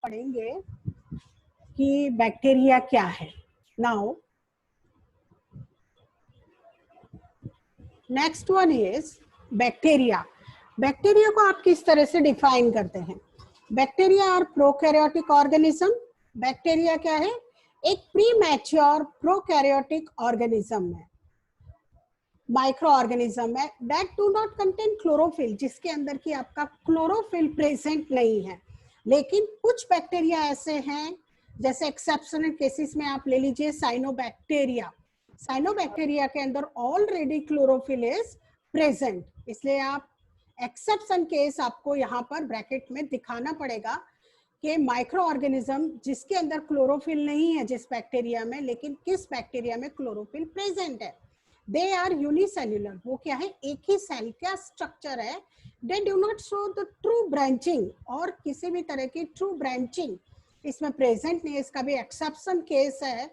पढ़ेंगे कि बैक्टीरिया क्या है। Now next one is bacteria. Bacteria को आप किस तरह से डिफाइन करते हैं? Bacteria are prokaryotic organism. Bacteria क्या है? एक प्री मैच्योर प्रोकैरियोटिक ऑर्गेनिज्म है, माइक्रो ऑर्गेनिज्म है that do not contain chlorophyll, जिसके अंदर की आपका क्लोरोफिल प्रेजेंट नहीं है। लेकिन कुछ बैक्टीरिया ऐसे हैं, जैसे एक्सेप्शनल केसेस में आप ले लीजिए साइनोबैक्टीरिया। साइनोबैक्टीरिया के अंदर ऑलरेडी क्लोरोफिल इज प्रेजेंट, इसलिए आप एक्सेप्शन केस आपको यहाँ पर ब्रैकेट में दिखाना पड़ेगा कि माइक्रो ऑर्गेनिज्म जिसके अंदर क्लोरोफिल नहीं है जिस बैक्टीरिया में, लेकिन किस बैक्टीरिया में क्लोरोफिल प्रेजेंट है। दे आर यूनिसेल्युलर, वो क्या है? एक ही सेल का स्ट्रक्चर है। They do not show the true branching, और किसी भी तरह की ट्रू ब्रांचिंग इसमें प्रेजेंट नहीं है। इसका भी एक्सेप्शन केस है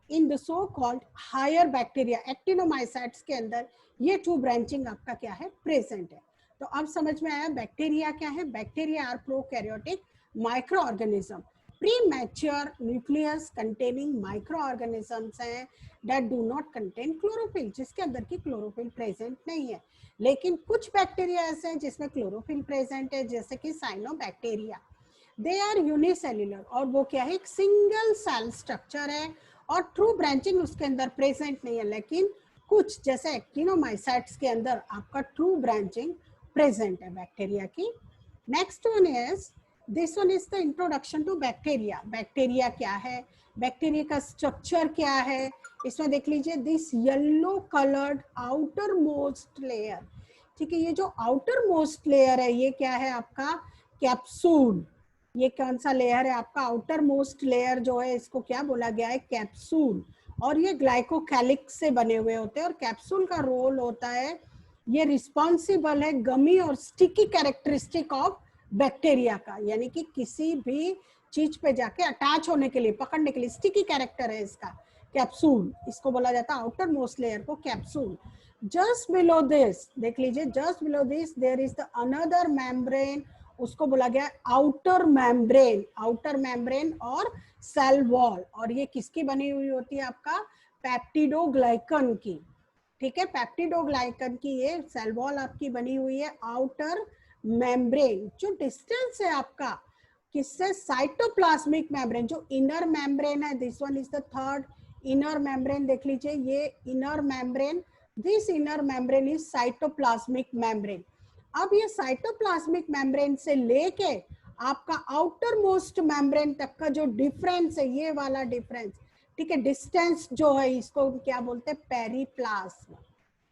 in the so called higher bacteria. Actinomycetes के अंदर ये ट्रू ब्रांचिंग आपका क्या है? प्रेजेंट है। तो अब समझ में आया बैक्टीरिया क्या है। Bacteria are prokaryotic micro organism, premature nucleus containing micro organisms हैं that do not contain chlorophyll, जिसके अंदर की क्लोरोफिल प्रेजेंट नहीं है। लेकिन कुछ बैक्टीरिया ऐसे हैं जिसमें क्लोरोफिल प्रेजेंट है, जैसे कि साइनोबैक्टीरिया। दे आर यूनिसेल्युलर, और वो क्या है? एक सिंगल सेल स्ट्रक्चर है और ट्रू ब्रांचिंग उसके अंदर प्रेजेंट नहीं है। लेकिन कुछ जैसे एक्टिनोमाइसाइट्स के अंदर आपका ट्रू ब्रांचिंग प्रेजेंट है बैक्टीरिया की। Next one is this one is the introduction to bacteria. Bacteria क्या है, बैक्टीरिया का स्ट्रक्चर क्या है, इसमें देख लीजिए this yellow coloured outer most layer. ठीक है, ये जो आउटर मोस्ट लेयर है ये क्या है? आपका कैप्सूल। ये कौन सा लेयर है आपका? आउटर मोस्ट लेयर जो है इसको क्या बोला गया है? कैप्सूल। और ये ग्लाइकोकैलिक्स से बने हुए होते हैं, और कैप्सूल का रोल होता है, ये रिस्पॉन्सिबल है गमी और स्टिकी कैरेक्टरिस्टिक ऑफ बैक्टीरिया का, यानी कि किसी भी चीज पे जाके अटैच होने के लिए, पकड़ने के लिए स्टिकी कैरेक्टर है इसका कैप्सूल। इसको बोला जाता है आउटर मोस्ट लेयर को कैप्सूल। जस्ट बिलो दिस देख लीजिए, just below this there is the another membrane, उसको बोला गया आउटर मेम्ब्रेन। आउटर मेम्ब्रेन और सेल वॉल, और ये किसकी बनी हुई होती है? आपका पेप्टिडोग्लाइकन की। ठीक है, पेप्टिडोग्लाइकन की ये सेल वॉल आपकी बनी हुई है। आउटर मेम्ब्रेन जो डिस्टेंस है आपका किससे? साइटोप्लाज्मिक मेम्ब्रेन, जो इनर मेम्ब्रेन है, this one is the third inner membrane. देख लीजिए ये inner membrane, this inner membrane is cytoplasmic membrane. अब ये साइटोप्लाज्मिक मेम्ब्रेन से लेके आपका आउटर मोस्ट मेम्ब्रेन तक का जो डिफरेंस है, ये वाला डिफरेंस, ठीक है, डिस्टेंस जो है, इसको क्या बोलते हैं? पेरिप्लाज्म।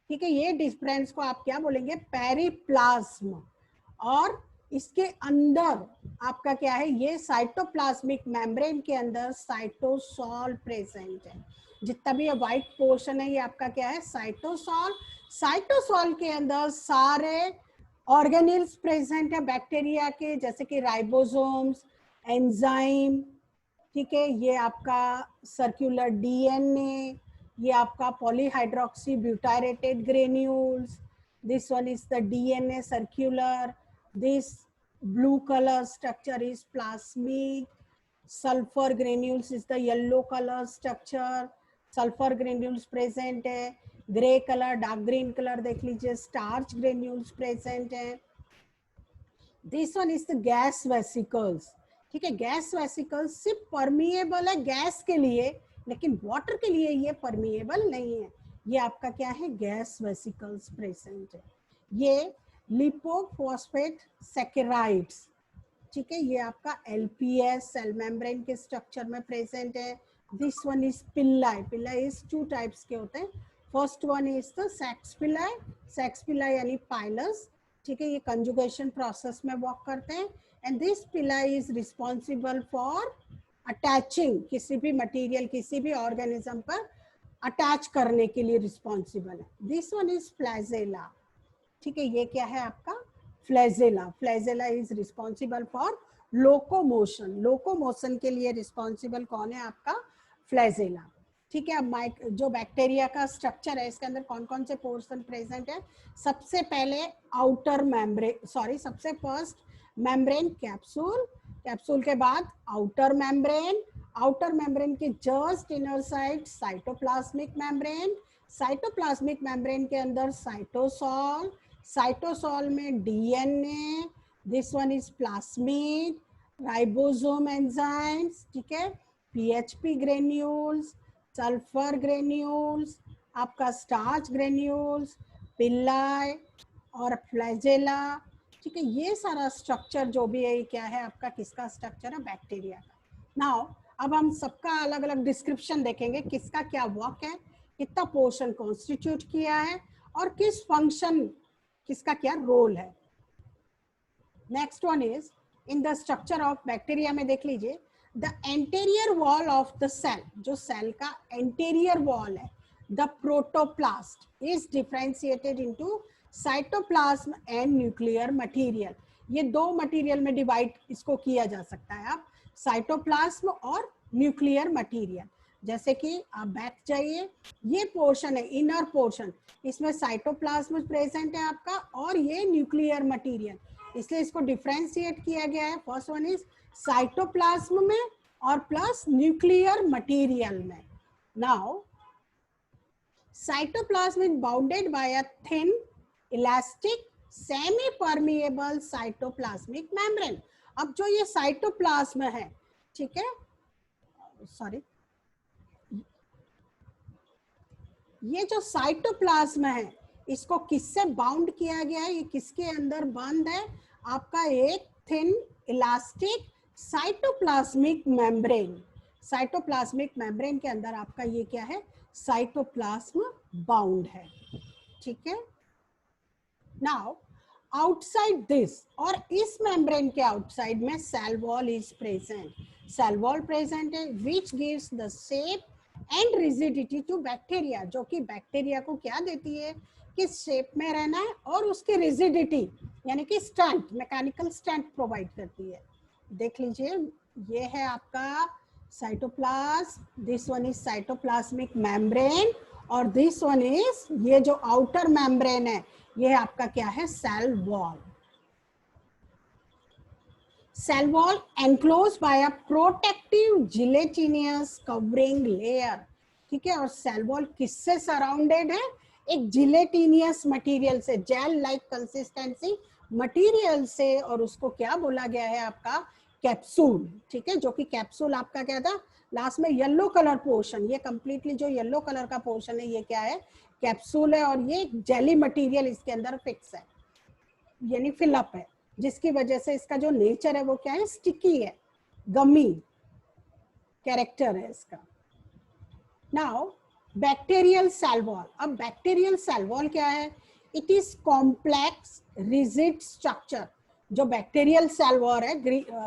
ठीक है, ये डिफरेंस को आप क्या बोलेंगे? पेरिप्लाज्म। और इसके अंदर आपका क्या है? ये साइटोप्लाज्मिक मेम्ब्रेन के अंदर साइटोसॉल प्रेजेंट है। जितना भी ये व्हाइट पोर्शन है ये आपका क्या है? साइटोसॉल। साइटोसॉल के अंदर सारे ऑर्गेनेल्स प्रेजेंट है बैक्टीरिया के, जैसे कि राइबोसोम्स, एंजाइम। ठीक है, ये आपका सर्कुलर डीएनए, ये आपका polyhydroxy butyrated granules, this one is the DNA circular, this blue color structure is plasmid, sulfur granules is the yellow color structure, sulfur granules present है, grey colour, dark green colour देख लीजिए, starch granules present है। This one is the gas vesicles. ठीक है, gas vesicles सिर्फ permeable है gas के लिए, लेकिन वाटर के लिए ये परमिएबल नहीं है। ये आपका क्या है? गैस वेसिकल्स प्रेजेंट है। ये लिपोफॉस्फेट सैकेराइड्स, ठीक है, ये आपका एलपीएस सेल मेम्ब्रेन के स्ट्रक्चर में प्रेजेंट है। This one is Pillai. Pillai is two types के होते हैं। First one is the sex Pillai. Sex Pillai यानी पाइलस, ठीक है, ये कंजुगेशन प्रोसेस में वर्क करते हैं। And this Pillai is responsible for attaching किसी भी मटेरियल, किसी भी ऑर्गेनिज्म पर अटैच करने के लिए रिस्पॉन्सिबल है। This one is flagella. ठीक है, ये क्या है आपका? Flagella. Flagella is responsible for locomotion. Locomotion के लिए रिस्पॉन्सिबल कौन है? आपका फ्लैजेला। ठीक है, अब जो बैक्टीरिया का स्ट्रक्चर है इसके अंदर कौन कौन से पोर्शन प्रेजेंट है? सबसे पहले आउटर मेम्ब्रेन, सबसे फर्स्ट मेम्ब्रेन कैप्सूल, कैप्सूल के बाद आउटर मेम्ब्रेन, आउटर मेम्ब्रेन के just inner side cytoplasmic membrane, cytoplasmic membrane के अंदर साइटोसॉल, साइटोसॉल में DNA, this one is plasmid, ribosome enzymes, ठीक है, पीएचपी ग्रेन्यूल्स, सल्फर ग्रेन्यूल्स, आपका स्टार्च ग्रेन्यूल्स, पिल्लाई और फ्लैजेला, ठीक है। ये सारा स्ट्रक्चर जो भी है क्या है आपका, किसका स्ट्रक्चर है, बैक्टीरिया का। नाउ अब हम सबका अलग अलग डिस्क्रिप्शन देखेंगे, किसका क्या वर्क है, कितना पोर्शन कॉन्स्टिट्यूट किया है और किस फंक्शन, किसका क्या रोल है। Next one is in the structure of bacteria में देख लीजिए, the anterior wall of the cell, जो सेल का एंटीरियर वॉल है, the protoplast is differentiated into cytoplasm and nuclear material. ये दो मटेरियल में डिवाइड इसको किया जा सकता है, आप साइटोप्लाज्म और न्यूक्लियर मटेरियल। जैसे कि आप बैठ जाइए, ये पोर्शन है इनर पोर्शन, इसमें साइटोप्लाज्म प्रेजेंट है आपका और ये न्यूक्लियर मटेरियल, इसलिए इसको डिफरेंशिएट किया गया है। फर्स्ट वन इज साइटोप्लाज्म में और प्लस न्यूक्लियर मटेरियल में। Now cytoplasm is bounded by a thin elastic semi permeable cytoplasmic membrane। अब जो ये साइटोप्लाज्म है, ठीक है, सॉरी, ये जो साइटोप्लाज्म है इसको किससे बाउंड किया गया है, ये किसके अंदर बंद है, आपका एक thin elastic cytoplasmic membrane, cytoplasmic membrane के अंदर आपका ये क्या है, साइटोप्लाज्म बाउंड है, ठीक है। नाउ आउटसाइड दिस, और इस मेम्ब्रेन के आउटसाइड में cell wall is present, cell wall present है which gives the shape and rigidity to bacteria, जो कि बैक्टीरिया को क्या देती है, किस शेप में रहना है और उसकी रिजिडिटी यानी कि स्ट्रेंथ, मैकेनिकल स्ट्रेंथ प्रोवाइड करती है। देख लीजिए, ये है आपका cytoplasm, this one is cytoplasmic membrane और दिस वन इज, ये जो आउटर मेम्ब्रेन है ये आपका क्या है, cell wall. Cell wall enclose by a protective gelatinous covering layer, ठीक है। और सेल वॉल किससे सराउंडेड है, एक जिलेटिनियस मटेरियल से, जेल लाइक कंसिस्टेंसी मटेरियल से, और उसको क्या बोला गया है आपका, कैप्सूल, ठीक है। जो कि कैप्सूल आपका क्या था, लास्ट में येलो कलर पोर्शन, ये कंप्लीटली जो येलो कलर का पोर्शन है ये क्या है, कैप्सूल है, और ये जेली मटेरियल इसके अंदर फिक्स है यानी फिलअप है, जिसकी वजह से इसका जो नेचर है वो क्या है, स्टिकी है, गमी कैरेक्टर है इसका। नाउ बैक्टीरियल सेल वॉल, अब बैक्टीरियल सेल वॉल क्या है, it is complex rigid structure. जो बैक्टीरियल सेल वॉल है,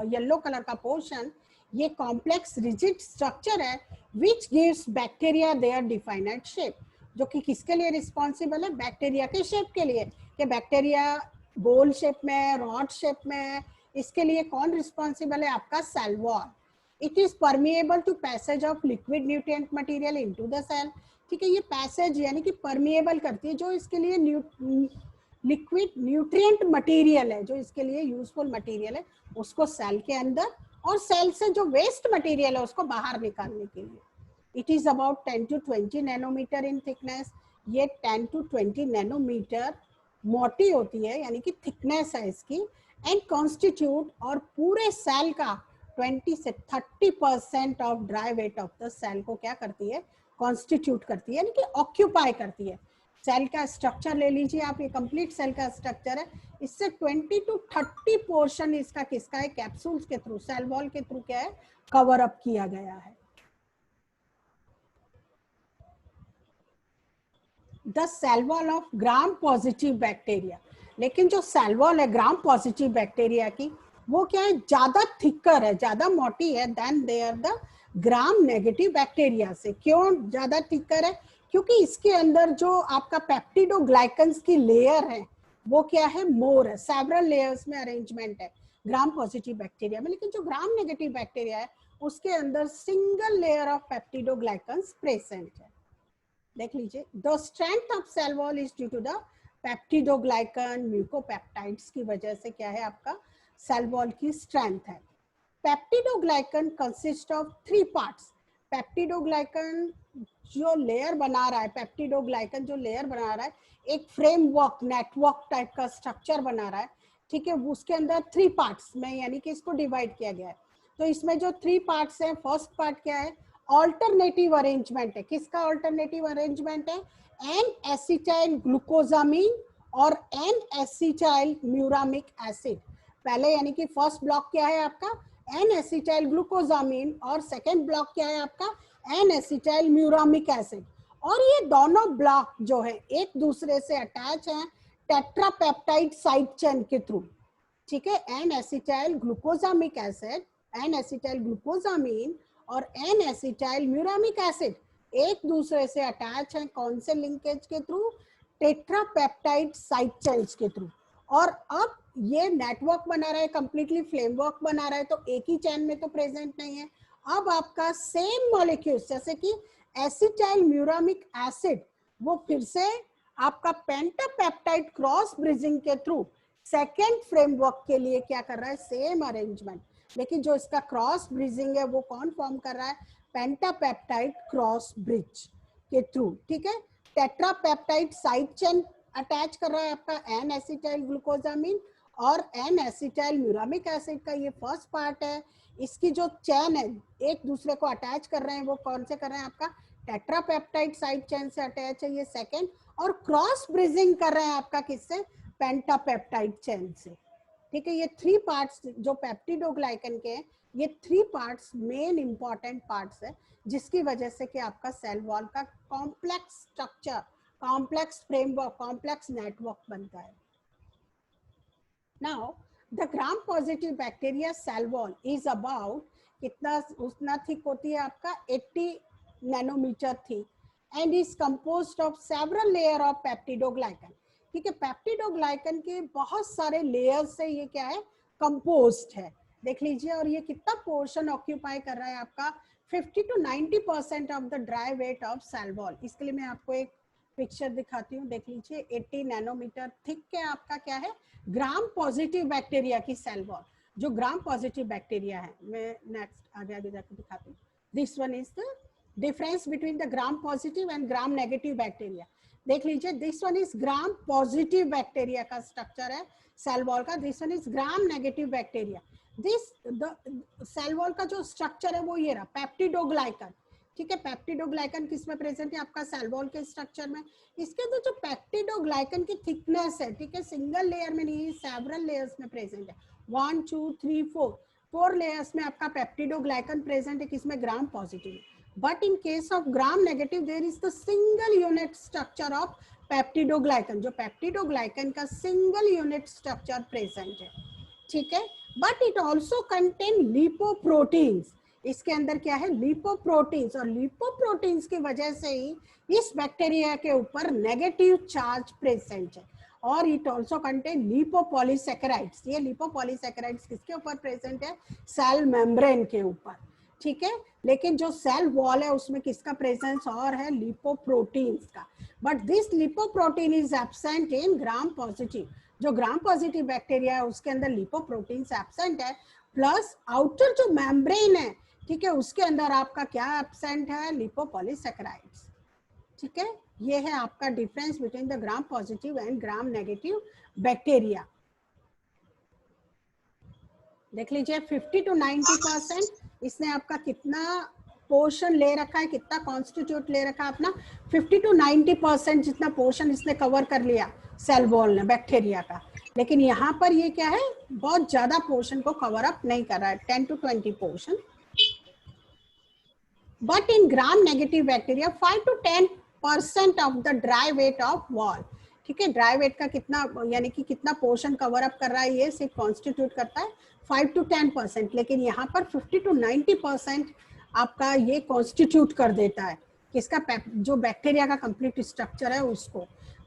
येलो कलर का पोर्शन, ये कॉम्प्लेक्स रिजिड स्ट्रक्चर है which gives bacteria their defined shape, जो कि किसके लिए रिस्पॉन्सिबल है, बैक्टीरिया के शेप के लिए, कि बैक्टीरिया बोल शेप में, रॉड शेप में, इसके लिए कौन रिस्पॉन्सिबल है, आपका cell wall. It is permeable to passage of liquid nutrient material into the cell, ठीक है। ये पैसेज यानी कि परमिएबल करती है, जो इसके लिए लिक्विड न्यूट्रिएंट मटेरियल है, जो इसके लिए यूजफुल मटेरियल है, उसको सेल के अंदर, और सेल से जो वेस्ट मटेरियल है उसको बाहर निकालने के लिए। It is about 10 to 20 nanometer in thickness, ये 10 to 20 नैनोमीटर मोटी होती है यानी कि थिकनेस है इसकी, एंड कॉन्स्टिट्यूट, और पूरे सेल का 20 से 30% of dry weight of the cell को क्या करती है, कॉन्स्टिट्यूट करती है यानी कि ऑक्यूपाई करती है। सेल का स्ट्रक्चर ले लीजिए आप, ये कंप्लीट सेल का स्ट्रक्चर है, इससे 20 to 30 पोर्शन इसका किसका है, कैप्सूल्स के थ्रू, सेल वॉल के थ्रू क्या है, कवर अप किया गया है। The cell wall of gram positive bacteria, लेकिन जो सेल वॉल है ग्राम पॉजिटिव बैक्टीरिया की, वो क्या है, ज्यादा थिकर है, ज्यादा मोटी है than their the gram negative bacteria से। क्यों ज्यादा थिकर है, क्योंकि इसके अंदर जो आपका पेप्टिडोग्लाइकन्स की लेयर है वो क्या है, मोर है, सेवरल लेयर्स में अरेंजमेंट है ग्राम पॉजिटिव बैक्टीरिया में। लेकिन जो ग्राम नेगेटिव बैक्टीरिया है उसके अंदर single layer of peptidoglycans present है। देख लीजिए, the strength of cell wall is due to the peptidoglycan mucopeptides की वजह से क्या है आपका सेल वॉल की स्ट्रेंथ है। Peptidoglycan consist of 3 parts. Peptidoglycan जो लेयर बना रहा है, पेप्टिडोग्लाइकन जो लेयर बना रहा है, एक फ्रेमवर्क नेटवर्क टाइप का स्ट्रक्चर बना रहा है, ठीक है। उसके अंदर 3 पार्ट्स में यानी कि इसको डिवाइड किया गया है। तो इसमें जो 3 पार्ट्स है, फर्स्ट पार्ट क्या है, ऑल्टरनेटिव अरेंजमेंट है। किसका ऑल्टरनेटिव अरेंजमेंट है, एन एसिटाइल ग्लूकोजामिन और एन एसिटाइल म्यूरामिक एसिड। पहले यानी कि फर्स्ट ब्लॉक क्या है आपका, एन एसिटाइल ग्लूकोजामिन, और सेकेंड ब्लॉक क्या है आपका, एन एसिटाइल म्यूरामिक एसिड। और ये दोनों ब्लॉक जो है एक दूसरे से अटैच हैं टेट्रापेप्टाइड साइड चेन के थ्रू, ठीक है। N acetyl glucosamic acid, N acetyl glucosamine और एन एसिटाइल म्यूरामिक एसिड एक दूसरे से अटैच हैं, कौन से लिंकेज के थ्रू, टेट्रापेप्टाइड साइड चेन्स के थ्रू। और अब ये नेटवर्क बना रहा है, कंप्लीटली फ्रेमवर्क बना रहा है, तो एक ही चेन में तो प्रेजेंट नहीं है। अब आपका सेम मॉलिक्यूल्स जैसे कि एसिटाइल म्यूरामिक एसिड, वो फिर से आपका पेंटापेप्टाइड क्रॉस ब्रिजिंग के थ्रू सेकेंड फ्रेमवर्क के लिए क्या कर रहा है, सेम अरेंजमेंट। लेकिन जो इसका क्रॉस ब्रिजिंग है वो कौन फॉर्म कर रहा है, पेंटापेप्टाइड क्रॉस ब्रिज के थ्रू, ठीक है। टेट्रापेप्टाइड साइड चेन अटैच कर रहा है आपका एन एसिटाइल ग्लूकोजामिन और एन एसिटाइल म्यूरामिक एसिड का ये फर्स्ट पार्ट है। इसकी जो चेन है एक दूसरे को अटैच कर रहे हैं, वो कौन से कर रहे हैं, आपका टेट्रापेप्टाइड साइड चेन से अटैच है ये सेकेंड, और क्रॉस ब्रिजिंग कर रहे हैं आपका किससे, पेंटापेप्टाइड चेन से, ठीक है। ये 3 पार्ट्स जो पेप्टिडोग्लाइकन के हैं, ये 3 पार्ट्स मेन इंपॉर्टेंट पार्ट्स है, जिसकी वजह से कि आपका सेल वॉल का complex structure, complex framework, complex network बनता है। Now the gram positive bacteria cell wall is about, कितना उतना थिक होती है आपका, 80 nanometer thick, and is composed of several layer of peptidoglycan, ठीक है। पेप्टिडोग्लाइकन के बहुत सारे लेयर्स से ये क्या है, कंपोज्ड है, देख लीजिए। और ये कितना पोर्शन ऑक्यूपाई कर रहा है आपका, 50 to 90% of the dry weight of cell wall. इसके लिए मैं आपको एक पिक्चर दिखाती हूँ, देख लीजिए। 80 नैनोमीटर थिक के आपका क्या है, ग्राम पॉजिटिव बैक्टीरिया की सेल वॉल, जो ग्राम पॉजिटिव बैक्टीरिया है। मैं नेक्स्ट आगे आगे जाकर दिखाती हूँ। This one is the difference between the gram positive and gram negative bacteria. देख लीजिए, this one is gram positive bacteria का स्ट्रक्चर है सेल वॉल का, this one is gram negative bacteria. This cell wall का जो structure है वो ये रहा, पेप्टिडोग्लाइकन, ठीक है। पेप्टिडोग्लाइकन किस में प्रेजेंट है, आपका सेल वॉल के स्ट्रक्चर में। इसके अंदर जो पेप्टिडोग्लाइकन की थिकनेस है, ठीक है, सिंगल लेयर में नहीं, सेवरल लेयर्स में प्रेजेंट है, 1 2 3 4 लेयर्स में आपका पेप्टिडोग्लाइकन प्रेजेंट है, किसमें, gram positive. But in case of gram negative there is the single unit structure of peptidoglycan, जो पेप्टिडोग्लाइकन का सिंगल यूनिट स्ट्रक्चर प्रेजेंट है, ठीक है। But it also contain lipoproteins, इसके अंदर क्या है, लिपोप्रोटीन्स, और लिपोप्रोटीन्स की वजह से ही इस बैक्टीरिया के ऊपर नेगेटिव चार्ज प्रेजेंट है। और इट ऑल्सो कंटेन लिपोपॉलीसैकेराइड्स, ये लिपोपॉलीसैकेराइड्स किसके ऊपर प्रेजेंट है, सेल मेम्ब्रेन के ऊपर, ठीक है। लेकिन जो सेल वॉल है उसमें किसका प्रेजेंस और है, लिपोप्रोटीन्स का। But this lipoprotein is absent in gram positive, जो ग्राम पॉजिटिव बैक्टीरिया है उसके अंदर लिपोप्रोटीन्स एब्सेंट है, प्लस आउटर जो मेम्ब्रेन है, ठीक है, उसके अंदर आपका क्या एब्सेंट है, लिपोपॉलीसैकेराइड्स, ठीक है। ये है आपका difference between the gram positive and gram negative bacteria. देख लीजिए 50 to 90% इसने आपका कितना पोर्शन ले रखा है, कितना कॉन्स्टिट्यूट ले रखा है अपना, 50 to 90% जितना पोर्शन इसने कवर कर लिया सेल वॉल ने बैक्टीरिया का। लेकिन यहाँ पर ये क्या है, बहुत ज्यादा पोर्शन को कवर अप नहीं कर रहा है, 10 to 20 portion. But in gram negative bacteria 5 to 10% of the dry weight of wall, ठीक है। ड्राई वेट का कितना यानी कि कितना पोर्शन कवर अप कर रहा है, ये सिर्फ कॉन्स्टिट्यूट करता है 5 to 10%, लेकिन यहाँ पर 50 to 90% आपका ये कॉन्स्टिट्यूट कर देता है किसका, जो बैक्टीरिया का कंप्लीट स्ट्रक्चर है उसको।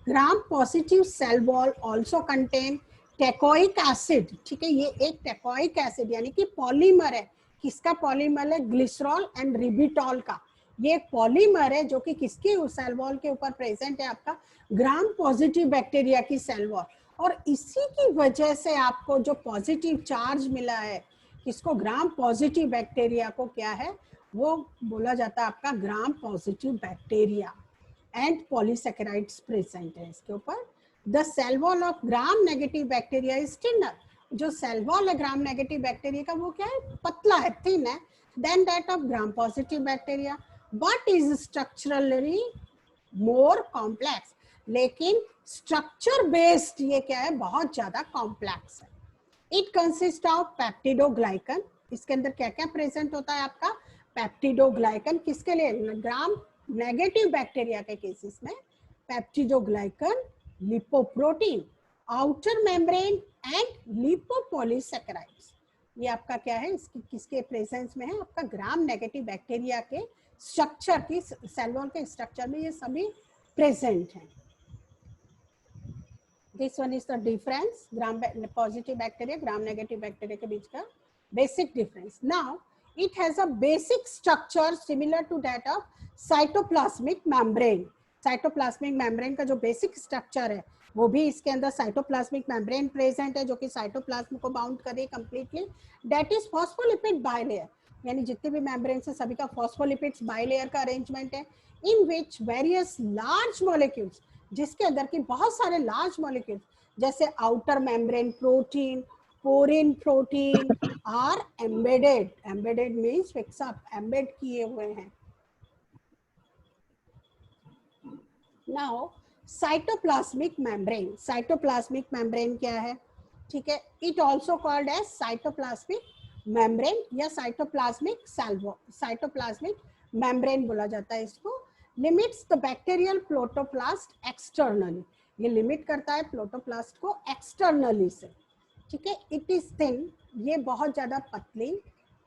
Gram positive cell wall also contain teichoic acid, ठीक है। ये एक टेकोइक एसिड यानी कि पॉलीमर है, किसका पॉलीमर है, ग्लिसरॉल एंड रिबिटॉल का। ये एक पॉलीमर है जो कि किसकी सेल वॉल के ऊपर प्रेजेंट है, आपका ग्राम पॉजिटिव बैक्टीरिया की सेल वॉल। और इसी की वजह से आपको जो पॉजिटिव चार्ज मिला है किसको? ग्राम पॉजिटिव बैक्टीरिया को क्या है, वो बोला जाता है आपका gram positive bacteria. And polysaccharides present है इसके ऊपर। The cell wall of gram negative bacteria is thinner. जो सेल वॉल है ग्राम नेगेटिव बैक्टीरिया का वो क्या है? पतला है, थिन है, than that of gram positive bacteria, but is structurally more complex. लेकिन स्ट्रक्चर बेस्ड ये क्या है? बहुत ज्यादा कॉम्प्लेक्स है। It consist of peptidoglycan. इसके अंदर क्या क्या प्रेजेंट होता है आपका? पेप्टिडोग्लाइकन। किसके लिए? ग्राम नेगेटिव बैक्टीरिया के केसेस में peptidoglycan, lipoprotein, outer membrane and lipopolysaccharides. ये आपका क्या है? इसकी किसके प्रेजेंस में है? आपका ग्राम नेगेटिव बैक्टीरिया के स्ट्रक्चर की, सेल वॉल के स्ट्रक्चर में ये सभी प्रेजेंट हैं। This one is the difference, gram positive bacteria, gram negative bacteria के बीच का basic difference. Now, it has a basic structure similar to that of cytoplasmic membrane. Cytoplasmic membrane का जो basic structure है, वो भी इसके अंदर cytoplasmic membrane present है, जो कि cytoplasm को bound कर रही है completely. That is phospholipid bilayer. यानी जितने भी membrane है सभी का phospholipids bilayer का arrangement है, in which various large molecules, जिसके अंदर की बहुत सारे लार्ज मॉलिक्यूल जैसे outer membrane protein, porin protein are embedded. Embedded means fix up, embed किए हुए हैं। Now cytoplasmic membrane. Cytoplasmic membrane क्या है? ठीक है, it also called as cytoplasmic membrane या साइटोप्लाज्मिक सेल, साइटोप्लाज्मिक मेम्ब्रेन बोला जाता है इसको। Limits the bacterial protoplast externally. ये लिमिट करता है प्रोटोप्लास्ट को एक्सटर्नली से। ठीक है, इट इज थिन, ये बहुत ज्यादा पतली,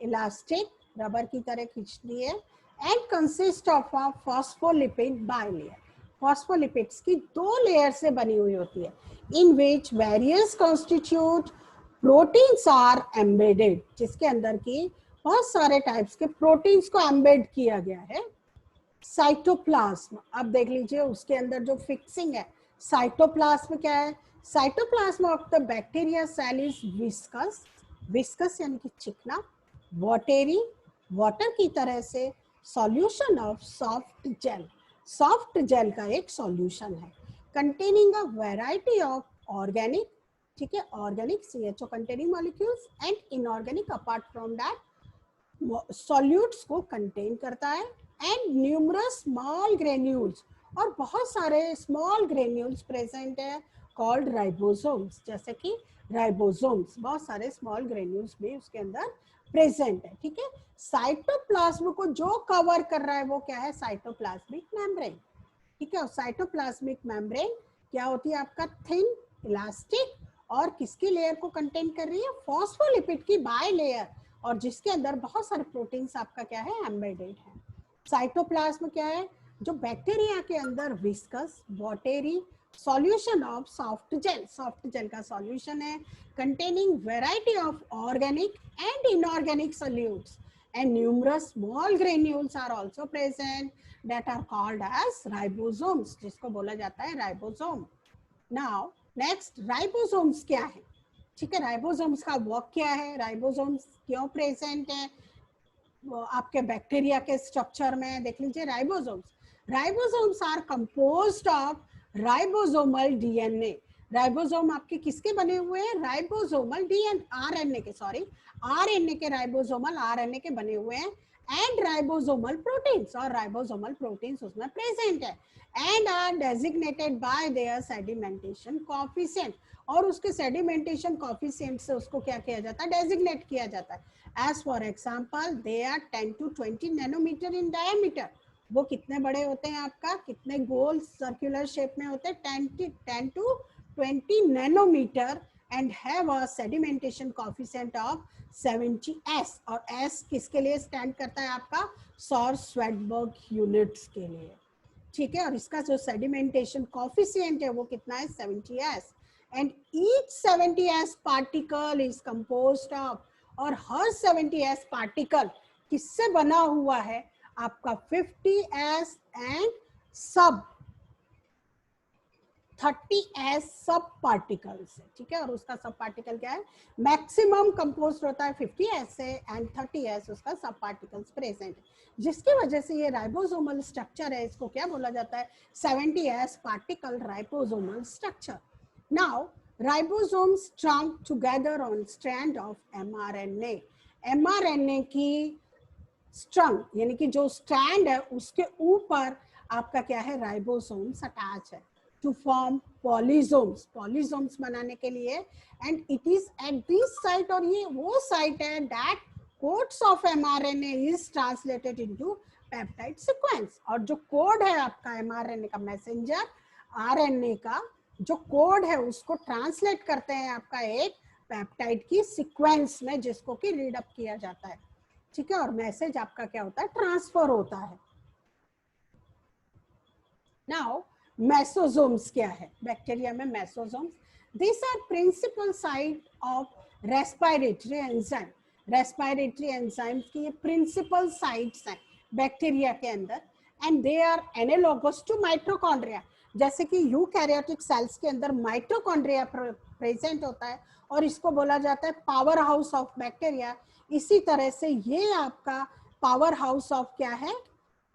इलास्टिक, रबर की तरह खींचती है, and consist of a phospholipid bilayer. Phospholipids की 2 लेयर से बनी हुई होती है, in which various constitute proteins are embedded, जिसके अंदर की बहुत सारे टाइप्स के प्रोटीन्स को एम्बेड किया गया है। साइटोप्लाज्म, अब देख लीजिए उसके अंदर जो फिक्सिंग है, साइटोप्लाज्म क्या है? Cytoplasm of the bacteria cell is viscous. Viscous यानी कि चिकना, वाटरी, वाटर की तरह से, solution of soft gel, soft gel का एक सॉल्यूशन है, containing a variety of organic, ठीक है, organic CHO containing molecules and inorganic apart from that solutes को कंटेन करता है, एंड न्यूमरस स्मॉल ग्रेन्यूल्स, और बहुत सारे स्मॉल ग्रेन्यूल्स प्रेजेंट है कॉल्ड राइबोसोम्स। जैसे कि राइबोसोम्स, बहुत सारे स्मॉल ग्रेन्यूल्स भी उसके अंदर प्रेजेंट है। ठीक है, साइटोप्लाज्म को जो कवर कर रहा है वो क्या है? Cytoplasmic membrane. ठीक है, साइटोप्लाज्मिक मेम्ब्रेन क्या होती है? आपका थिन, इलास्टिक, और किसकी लेयर को कंटेन कर रही है? फॉस्फोलिपिड की बाय लेयर, और जिसके अंदर बहुत सारे प्रोटीन्स आपका क्या है? एम्बेडेड है। साइटोप्लाज्म क्या है? जो बैक्टीरिया के अंदर viscous, watery, solution of soft gel, soft gel का सॉल्यूशन है, containing variety of organic and inorganic solutes, and numerous small granules are also present that are called as ribosomes, जिसको बोला जाता है राइबोसोम। नाउ नेक्स्ट, राइबोसोम्स क्या है? ठीक है, राइबोसोम्स का वर्क क्या है? राइबोसोम्स क्यों प्रेजेंट है आपके बैक्टीरिया के स्ट्रक्चर में? देख लीजिए ribosomes. Ribosomes are composed of ribosomal DNA। Ribosome आपके किसके बने हुए हैं? राइबोसोमल RNA के, सॉरी, RNA के, राइबोसोमल RNA के बने हुए हैं, एंड राइबोसोमल प्रोटीन्स, और राइबोसोमल प्रोटीन्स उसमें प्रेजेंट है, and are designated by their sedimentation coefficient, और उसके सेडिमेंटेशन कोएफिशिएंट से उसको क्या किया जाता है? डेजिग्नेट किया जाता है। As for example, they are 10 to 20 nanometer in diameter. वो कितने बड़े होते हैं आपका? कितने गोल सर्कुलर शेप में होते हैं? 10 to 20 nanometer, and have a sedimentation coefficient of 70s, और S किसके लिए स्टैंड करता है? आपका सॉर-स्वेडबर्ग यूनिट्स के लिए। ठीक है, और इसका जो सेडिमेंटेशन कोएफिशिएंट है वो कितना है? 70s, and each 70s particle is composed of, और हर 70s पार्टिकल किससे बना हुआ है? आपका 50s एंड सब 30s सब पार्टिकल्स है, ठीक है। और उसका सब पार्टिकल क्या है, मैक्सिमम कंपोज होता है 50s से एंड 30s उसका सब पार्टिकल्स प्रेजेंट है, जिसकी वजह से ये राइबोसोमल स्ट्रक्चर है, इसको क्या बोला जाता है, 70s particle ribosomal structure. Now ribosomes strung together on strand of mRNA, mRNA की स्ट्रंग यानी कि जो स्ट्रैंड है उसके ऊपर आपका क्या है, राइबोसोम्स अटैच है टू फॉर्म पॉलीसोम्स, पॉलीसोम्स बनाने के लिए। And it is at this site, और ये वो साइट है that codes of mRNA is translated into peptide sequence. और जो कोड है आपका एमआरएनए का, मैसेंजर आरएनए का जो कोड है उसको ट्रांसलेट करते हैं आपका एक पेप्टाइड की सीक्वेंस में, जिसको कि रीड अप किया जाता है, ठीक है। और मैसेज आपका क्या होता है, ट्रांसफर होता है। नाउ मेसोसोम्स क्या है, बैक्टीरिया में mesosomes, this are principal site of respiratory enzyme, respiratory enzymes की ये प्रिंसिपल साइट्स हैं बैक्टीरिया के अंदर। And they are analogous to mitochondria, जैसे कि यूकैरियोटिक सेल्स के अंदर माइटोकॉन्ड्रिया प्रेजेंट होता है और इसको बोला जाता है पावर हाउस ऑफ बैक्टीरिया। इसी तरह से ये आपका पावर हाउस ऑफ क्या है,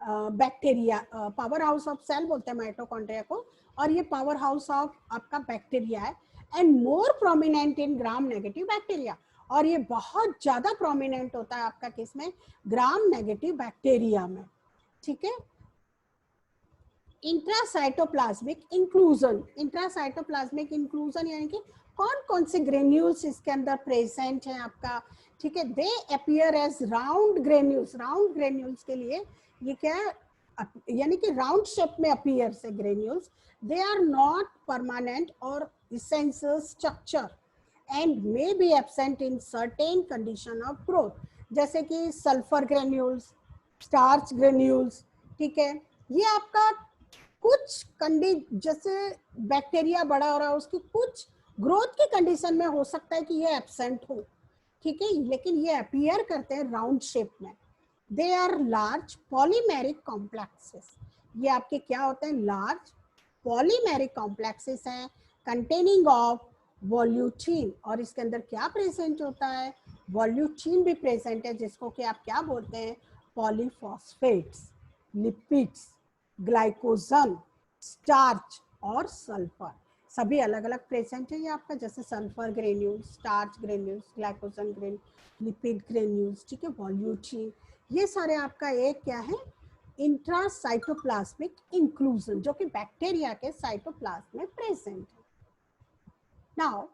bacteria, power house of cell बोलते हैं माइटोकॉन्ड्रिया को, और ये पावर हाउस ऑफ आपका बैक्टीरिया है। And more prominent in gram negative bacteria, और ये बहुत ज्यादा प्रोमिनेंट होता है आपका किसमें, ग्राम नेगेटिव बैक्टीरिया में, ठीक है। इंट्रासाइटोप्लाज्मिक इंक्लूजन, इंट्रासाइटोप्लाज्मिक इंक्लूजन यानी कि कौन कौन से ग्रेन्यूल्स इसके अंदर प्रेजेंट है आपका, ठीक है। They appear as round granules, round granules के लिए ये क्या है, यानी कि राउंड शेप में अपीयर से granules, they are not permanent और essential structure and may be absent in certain condition of growth, जैसे कि सल्फर ग्रेन्यूल्स, स्टार्च ग्रेन्यूल्स, ठीक है। ये आपका कुछ जैसे बैक्टीरिया बड़ा हो रहा है उसकी कुछ ग्रोथ की कंडीशन में हो सकता है कि ये एब्सेंट हो, ठीक है, लेकिन ये अपीयर करते हैं राउंड शेप में। They are large polymeric complexes, ये आपके क्या होते हैं, लार्ज पॉलीमेरिक कॉम्प्लेक्सेस हैं कंटेनिंग ऑफ वॉल्यूटिन, और इसके अंदर क्या प्रेजेंट होता है, वॉल्यूटिन भी प्रेजेंट है, जिसको कि आप क्या बोलते हैं, पॉलीफॉस्फेट्स, लिपिड्स, ग्लाइकोजन, स्टार्च और सल्फर, सभी अलग अलग प्रेजेंट है ये आपका, जैसे sulphur granules, starch granules, glycogen granules, lipid granules, ठीक है, वॉल्यूटिन, ये सारे आपका एक क्या है, इंट्रासाइटोप्लाज्मिक इंक्लूजन, जो कि बैक्टीरिया के साइटोप्लाज्म में प्रेजेंट है। नाउ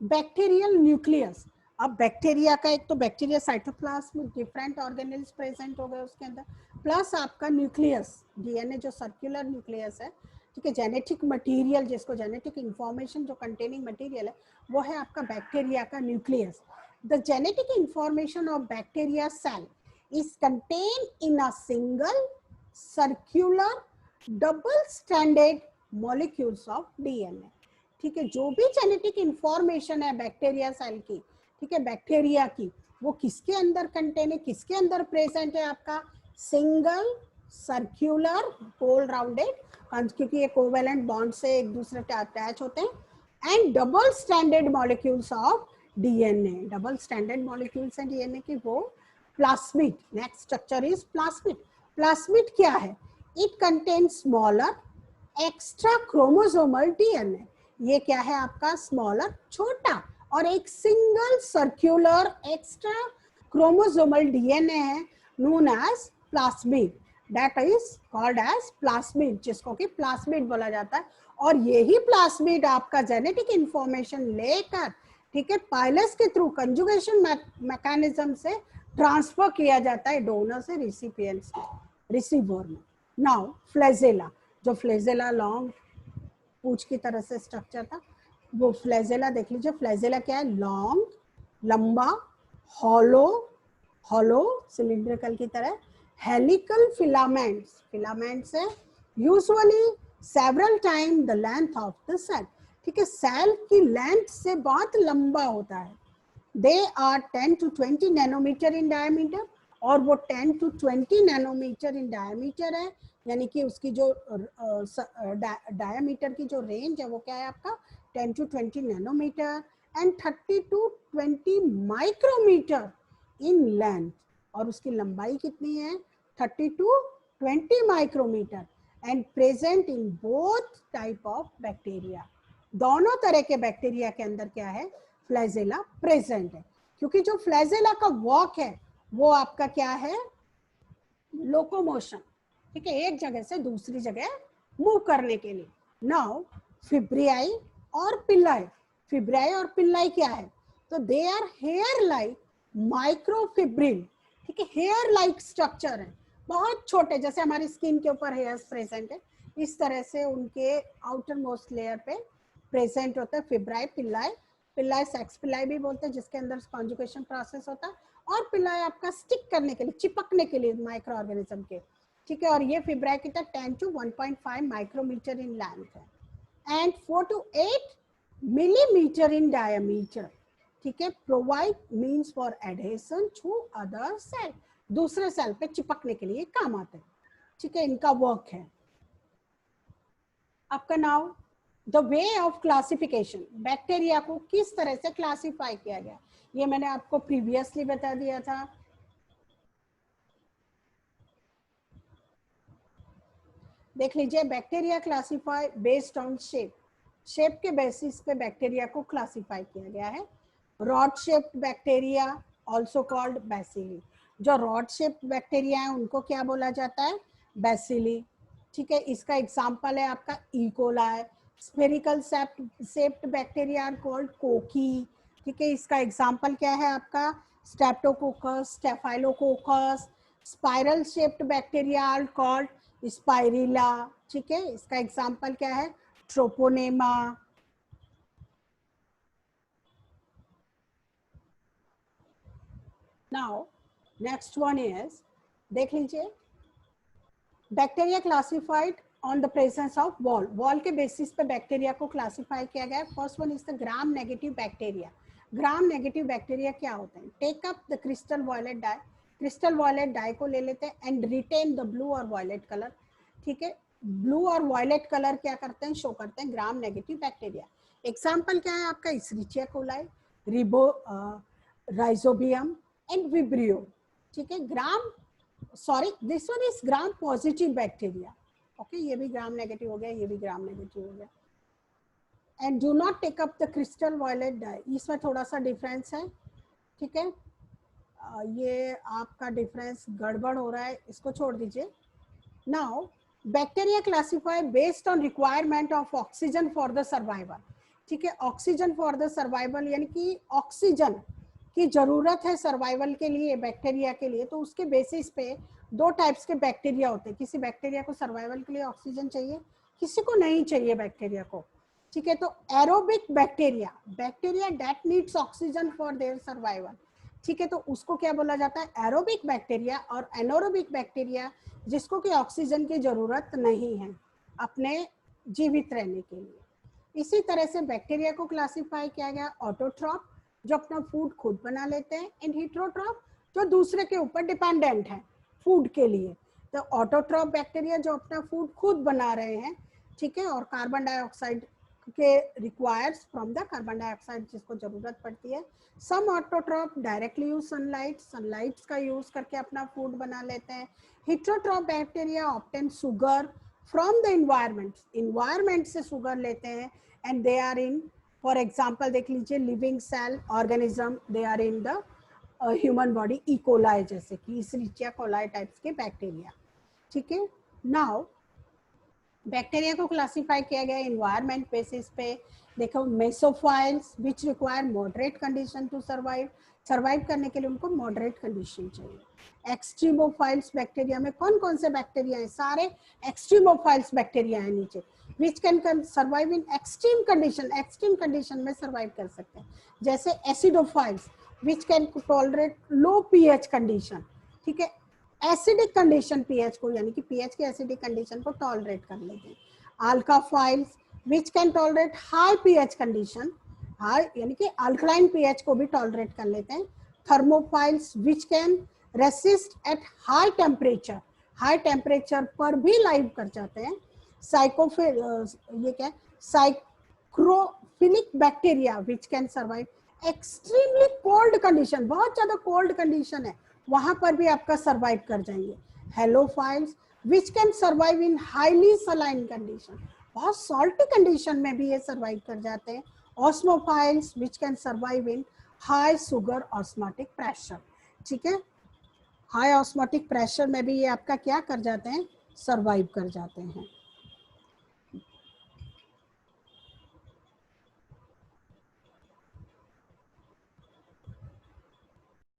बैक्टीरियल न्यूक्लियस, अब बैक्टीरिया का एक तो बैक्टीरिया साइटोप्लाज्म में डिफरेंट ऑर्गेनेल्स प्रेजेंट हो गए उसके अंदर, प्लस आपका न्यूक्लियस, डीएनए जो सर्कुलर न्यूक्लियस है, ठीक है, जेनेटिक मटेरियल जिसको जेनेटिक इंफॉर्मेशन जो कंटेनिंग मटेरियल है वो है आपका बैक्टीरिया का nucleus. The genetic information of bacteria cell is contained in a single circular double stranded molecules of DNA, ठीक है। जो भी जेनेटिक इंफॉर्मेशन है बैक्टीरिया सेल की, ठीक है, बैक्टीरिया की, वो किसके अंदर कंटेन है, किसके अंदर प्रेजेंट है, आपका सिंगल सर्कुलर गोल राउंडेड, क्योंकि ये कोवेलेंट बॉन्ड से एक दूसरे पे अटैच होते हैं, and double stranded molecules of DNA, double stranded molecules हैं डीएनए की, वो plasmid, next structure is plasmid. Plasmid क्या है, it contain smaller extra chromosomal DNA, ये क्या है आपका, स्मॉलर छोटा, और एक single circular extra chromosomal DNA है known as plasmid, that is called as plasmid, जिसको कि प्लास्मिड बोला जाता है। और यही प्लास्मिड आपका जेनेटिक इंफॉर्मेशन लेकर, ठीक है, पाइलस के थ्रू कंजुगेशन मैकेनिज्म से ट्रांसफर किया जाता है डोनर से रिसिपिएंट्स में, रिसीवर में। नाउ फ्लैजेला, जो फ्लैजेला लॉन्ग पूंछ की तरह से स्ट्रक्चर था, वो फ्लैजेला देख लीजिए, फ्लैजेला क्या है, लॉन्ग, लंबा, हॉलो, हॉलो सिलिंड्रिकल की तरह, हेलिकल फिलामेंट्स, फिलामेंट्स है usually several time the length of the cell, ठीक है, सेल की लेंथ से बहुत लंबा होता है। They are 10 to 20 nanometer in diameter, और वो 10 to 20 नैनोमीटर इन डायमीटर है, यानी कि उसकी जो डायमीटर की जो रेंज है वो क्या है आपका 10 to 20 nanometer, and 30 to 20 micrometer in length, और उसकी लंबाई कितनी है 30 to 20 micrometer, and present in both type of bacteria. दोनों तरह के बैक्टीरिया के अंदर क्या है फ्लैजेला प्रेजेंट है, क्योंकि जो फ्लैजेला का वर्क है वो आपका क्या है लोकोमोशन, ठीक है, एक जगह से दूसरी जगह मूव करने के लिए। नाउ फिब्रियाई और पिल्लाई, फिब्रियाई और पिल्लाई क्या है, तो they are hair like microfibril, ठीक है, हेयर लाइक स्ट्रक्चर है, बहुत छोटे, जैसे हमारी स्किन के ऊपर हेयर्स प्रेजेंट है इस तरह से उनके आउटर मोस्ट लेयर पे प्रेजेंट होता है फिब्राई पिल्लाई। पिल्लाई सेक्स पिल्लाई भी बोलते हैं जिसके अंदर कॉन्जुगेशन प्रोसेस होता है, और पिल्लाई आपका स्टिक करने के लिए चिपकने के लिए माइक्रो ऑर्गेनिज्म के, ठीक है, और ये फिब्राई कितना 10 to 1.5 माइक्रोमीटर इन लेंथ है and 4 to 8 millimeter in diameter, ठीक है, provide means for adhesion to other cell, दूसरे सेल पे चिपकने के लिए काम आते हैं, ठीक है, इनका वर्क है आपका। Now the way of classification, bacteria को किस तरह से क्लासिफाई किया गया, ये मैंने आपको प्रीवियसली बता दिया था। देख लीजिए, bacteria classify based on shape, shape के बेसिस पे बैक्टीरिया को क्लासिफाई किया गया है। Rod shaped bacteria also called bacilli, जो रॉड शेप्ड बैक्टीरिया है उनको क्या बोला जाता है बैसिली, ठीक है, इसका एग्जाम्पल है आपका E coli. Spherical shaped bacteria are called cocci, ठीक है, इसका एग्जाम्पल क्या है आपका streptococcus, staphylococcus. Spiral shaped bacteria are called spirilla, ठीक है, इसका एग्जाम्पल क्या है treponema. Now next one is, देख लीजिए, bacteria classified on the presence of wall, wall के बेसिस पे बैक्टीरिया को क्लासिफाई किया गया है। First one is the gram negative bacteria. Gram negative bacteria क्या होते हैं, take up the crystal violet dye, crystal violet dye को ले लेते हैं एंड रिटेन द ब्लू और वॉयलेट कलर, ठीक है, ब्लू और वॉयलेट कलर क्या करते हैं शो करते हैं ग्राम नेगेटिव बैक्टीरिया। एग्जाम्पल क्या है आपका इस्रिचिया कोलाई, रिबो राइजोबियम एंड विब्रियो, ठीक है, gram sorry this one is gram positive bacteria, okay, ये भी ग्राम नेगेटिव हो गया, ये भी ग्राम नेगेटिव हो गया। And do not take up the crystal violet dye, इसमें थोड़ा सा डिफरेंस है, ठीक है, ये आपका डिफरेंस गड़बड़ हो रहा है, इसको छोड़ दीजिए। Now bacteria classify based on requirement of oxygen for the survival, ठीक है, ऑक्सीजन फॉर द सर्वाइवल यानी कि ऑक्सीजन की जरूरत है सर्वाइवल के लिए बैक्टीरिया के लिए, तो उसके बेसिस पे दो टाइप्स के बैक्टीरिया होते हैं, किसी बैक्टीरिया को सर्वाइवल के लिए ऑक्सीजन चाहिए, किसी को नहीं चाहिए बैक्टीरिया को, ठीक है, तो aerobic bacteria, bacteria that needs oxygen for their survival, ठीक है, तो उसको क्या बोला जाता है एरोबिक बैक्टीरिया, और एनोरोबिक बैक्टीरिया जिसको कि ऑक्सीजन की जरूरत नहीं है अपने जीवित रहने के लिए। इसी तरह से बैक्टीरिया को क्लासिफाई किया गया ऑटोट्रॉप जो अपना फूड खुद बना लेते हैं, एंड हेटेरोट्रॉप जो दूसरे के ऊपर डिपेंडेंट है फूड के लिए। तो ऑटोट्रॉप बैक्टीरिया जो अपना फूड खुद बना रहे हैं, ठीक है, और कार्बन डाइऑक्साइड के requires from the carbon dioxide जिसको जरूरत पड़ती है। Some autotroph directly use sunlight, sunlight का यूज करके अपना फूड बना लेते हैं। Heterotroph bacteria obtain sugar from the environment, environment से शुगर लेते हैं, and they are in for example देख लीजिए living cell organism, they are in the human body, E coli जैसे कि इस्रिचिया कोलाई टाइप्स के बैक्टीरिया, ठीक है। नाउ बैक्टीरिया को क्लासिफाई किया गया एनवायरमेंट बेसिस पे। देखो mesophiles which require moderate condition to survive, survive करने के लिए उनको मॉडरेट कंडीशन चाहिए। एक्सट्रीमोफाइल्स बैक्टीरिया में कौन कौन से बैक्टीरिया हैं, सारे एक्सट्रीमोफाइल्स बैक्टीरिया हैं नीचे, विच can survive in extreme condition, extreme condition में सर्वाइव कर सकते हैं, जैसे acidophiles which can tolerate low pH condition, ठीक है, एसिडिक कंडीशन पीएच को यानी कि पीएच की एसिडिक कंडीशन को टॉलरेट कर लेते हैं। Alkaliphiles which can tolerate high pH condition, high यानी कि अल्कलाइन पीएच को भी टॉलरेट कर लेते हैं। Thermophiles which can resist at high temperature, high temperature पर भी लाइव कर जाते हैं। साइकोफिल ये क्या है, psychrophilic bacteria which can survive extremely cold condition, बहुत ज्यादा कोल्ड कंडीशन है वहां पर भी आपका सर्वाइव कर जाएंगे। Halophiles which can survive in highly saline condition, बहुत सॉल्टी कंडीशन में भी ये सर्वाइव कर जाते हैं। Osmophiles which can survive in high sugar osmotic pressure, ठीक है, हाई ऑस्मोटिक प्रेशर में भी ये आपका क्या कर जाते हैं, सर्वाइव कर जाते हैं।